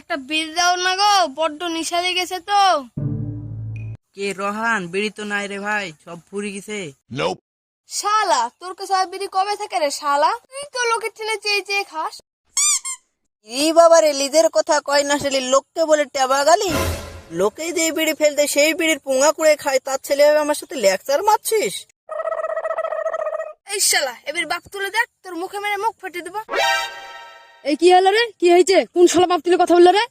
একটা বিড়ি দাও না গো, বড্ড নিশা লেগেছে তো। কে রোহান? বিড়ি তো নাই রে ভাই, সব ফুরি গেছে। শালা, তোর কাছে আর বিড়ি কবে থাকে রে শালা? তুই তো লোকের ঠেলে চেয়ে চেয়ে খাস। এই বাবারে লিদের কথা কয় না সেলি লোককে বলে টেবা গালি। লোকে যে বিড়ি ফেলতে সেই বিড়ির পুঙ্গা করে খায়, তার ছেলে হবে আমার সাথে লেকচার মারছিস? এই শালা, এবার বাপ তুলে দেখ, তোর মুখে মেরে মুখ ফেটে দেবো। এই কি হলো রে? কি হয়েছে? কোন শালা বাপ তুলে কথা বললো রে?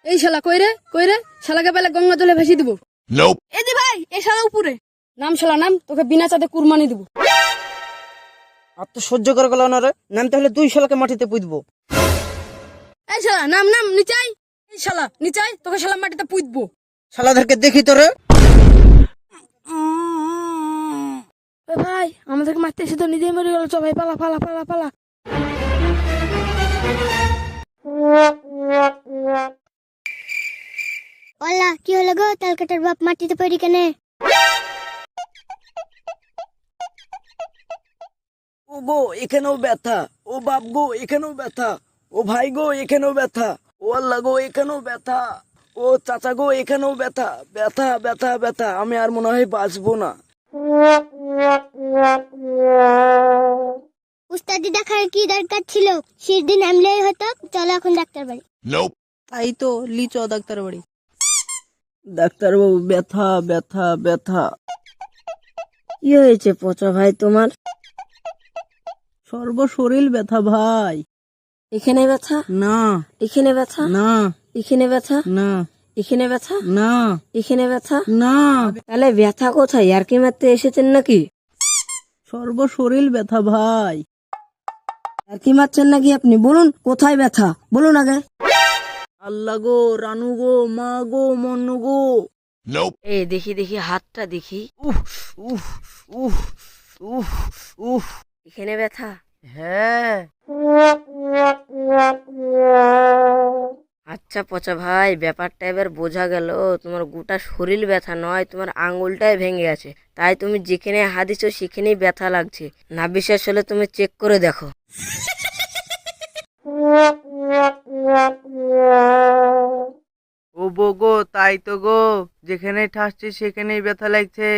এই শালা কই রে? কই রে? শালাকে পেলে গঙ্গা জলে ভেসে দিব। এদি ভাই, এ শালা উপরে নাম শালা নাম, তোকে বিনা চাঁদে কুরবানি দিব। আর তো সহ্য করে গেল না রে, নামতে হলে দুই শালাকে মাটিতে পুঁতবো। এই শালা নাম নাম নিচাই। এই শালা নিচাই, তোকে শালা মাটিতে পুঁতবো। শালাদেরকে দেখি তো রে। এ ভাই, আমাদেরকে মারতে এসে তো নিজেই মরে গেল। চ ভাই, পালা পালা পালা পালা। ওলা কি হলো গো? তালকাটার বাপ মাটিতে পড়ি কেনে? ও গো এখানেও ব্যথা, ও বাপ গো এখানেও ব্যথা, ও ভাই গো এখানেও ব্যথা, ও আল্লাহ গো এখানেও ব্যথা, ও চাচা গো এখানেও ব্যথা, ব্যথা ব্যথা ব্যথা, আমি আর মনে হয় বাঁচবো না। উস্তাদি দেখার কি দরকার ছিল? সেদিন আমলেই হতো। চলো এখন ডাক্তার বাড়ি। তাই তো লিচ ডাক্তার বাড়ি। ডাক্তার বাবু ব্যথা ব্যথা ব্যথা। কি হয়েছে পচা ভাই তোমার? সর্বশরীর ব্যথা ভাই। এখানে ব্যথা, না এখানে ব্যথা, না এখানে ব্যথা, না এখানে ব্যথা, না এখানে ব্যথা। না, তাহলে ব্যথা কোথায়? আর কি মারতে এসেছেন নাকি? সর্বশরীর ব্যথা ভাই। আর কি মারছেন নাকি আপনি? বলুন কোথায় ব্যথা, বলুন আগে। আল্লাহ গো, রানু গো, মা গো, মন্নু গো। এই দেখি দেখি হাতটা দেখি। উফ উফ উফ উফ উফ। এখানে ব্যথা। হ্যাঁ আচ্ছা পচা ভাই, ব্যাপারটা এবার বোঝা গেল। তোমার গোটা শরীর ব্যথা নয়, তোমার আঙুলটাই ভেঙে গেছে। তাই তুমি যেখানে হাত দিচ্ছ সেখানেই ব্যথা লাগছে। না বিশ্বাস হলে তুমি চেক করে দেখো। ও বো গো, তাই তো গো, যেখানে ঠাসছি সেখানেই ব্যথা লাগছে।